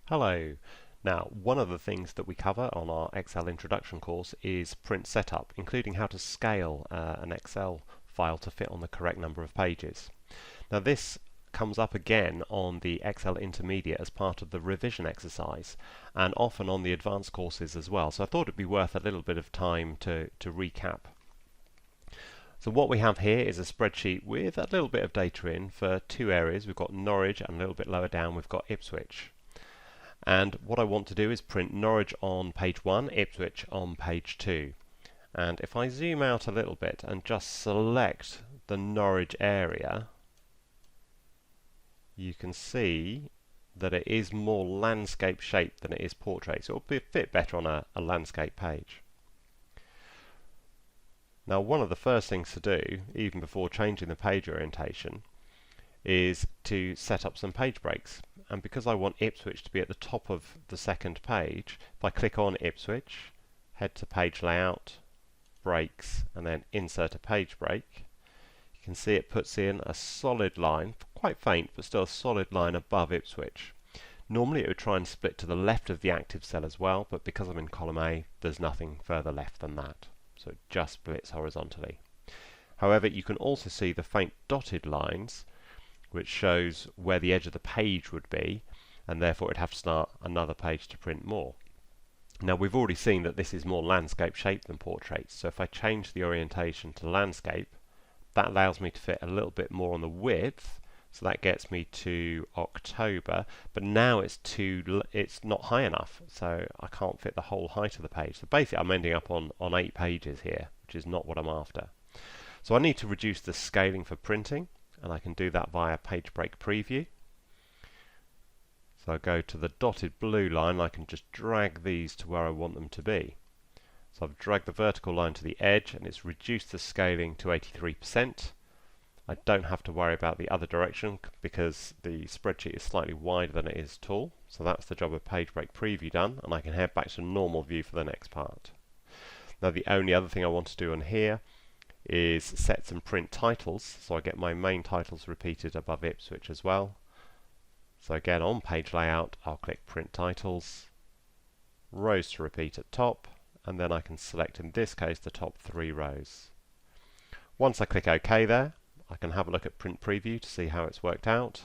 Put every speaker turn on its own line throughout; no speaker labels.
Hello. Now, one of the things that we cover on our Excel introduction course is print setup, including how to scale an Excel file to fit on the correct number of pages. Now, this comes up again on the Excel Intermediate as part of the revision exercise, and often on the advanced courses as well. So I thought it'd be worth a little bit of time to recap. So what we have here is a spreadsheet with a little bit of data in for two areas. We've got Norwich, and a little bit lower down we've got Ipswich. And what I want to do is print Norwich on page 1, Ipswich on page 2. And if I zoom out a little bit and just select the Norwich area, you can see that it is more landscape shaped than it is portrait, so it'll fit better on a landscape page. Now, one of the first things to do, even before changing the page orientation, is to set up some page breaks. And because I want Ipswich to be at the top of the second page, if I click on Ipswich, head to Page Layout, Breaks, and then Insert a Page Break, you can see it puts in a solid line, quite faint, but still a solid line above Ipswich. Normally it would try and split to the left of the active cell as well, but because I'm in column A, there's nothing further left than that. So it just splits horizontally. However, you can also see the faint dotted lines, which shows where the edge of the page would be, and therefore it'd have to start another page to print more. Now, we've already seen that this is more landscape shaped than portrait, so if I change the orientation to landscape, that allows me to fit a little bit more on the width, so that gets me to October, but now it's not high enough, so I can't fit the whole height of the page. So basically I'm ending up on 8 pages here, which is not what I'm after. So I need to reduce the scaling for printing, and I can do that via Page Break Preview. So I go to the dotted blue line, I can just drag these to where I want them to be. So I've dragged the vertical line to the edge, and it's reduced the scaling to 83%. I don't have to worry about the other direction because the spreadsheet is slightly wider than it is tall. So that's the job of Page Break Preview done, and I can head back to normal view for the next part. Now, the only other thing I want to do on here is set some print titles, so I get my main titles repeated above Ipswich as well. So again, on Page Layout, I'll click Print Titles, Rows to repeat at top, and then I can select, in this case, the top 3 rows. Once I click OK there, I can have a look at Print Preview to see how it's worked out.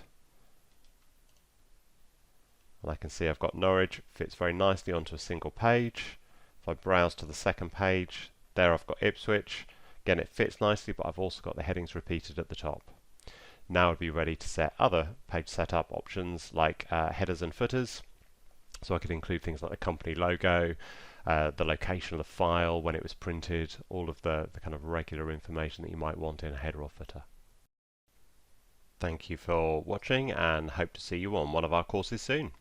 And I can see I've got Norwich, fits very nicely onto a single page. If I browse to the second page, there I've got Ipswich. Again, it fits nicely, but I've also got the headings repeated at the top. Now I'd be ready to set other page setup options like headers and footers. So I could include things like the company logo, the location of the file, when it was printed, all of the kind of regular information that you might want in a header or footer. Thank you for watching, and hope to see you on one of our courses soon.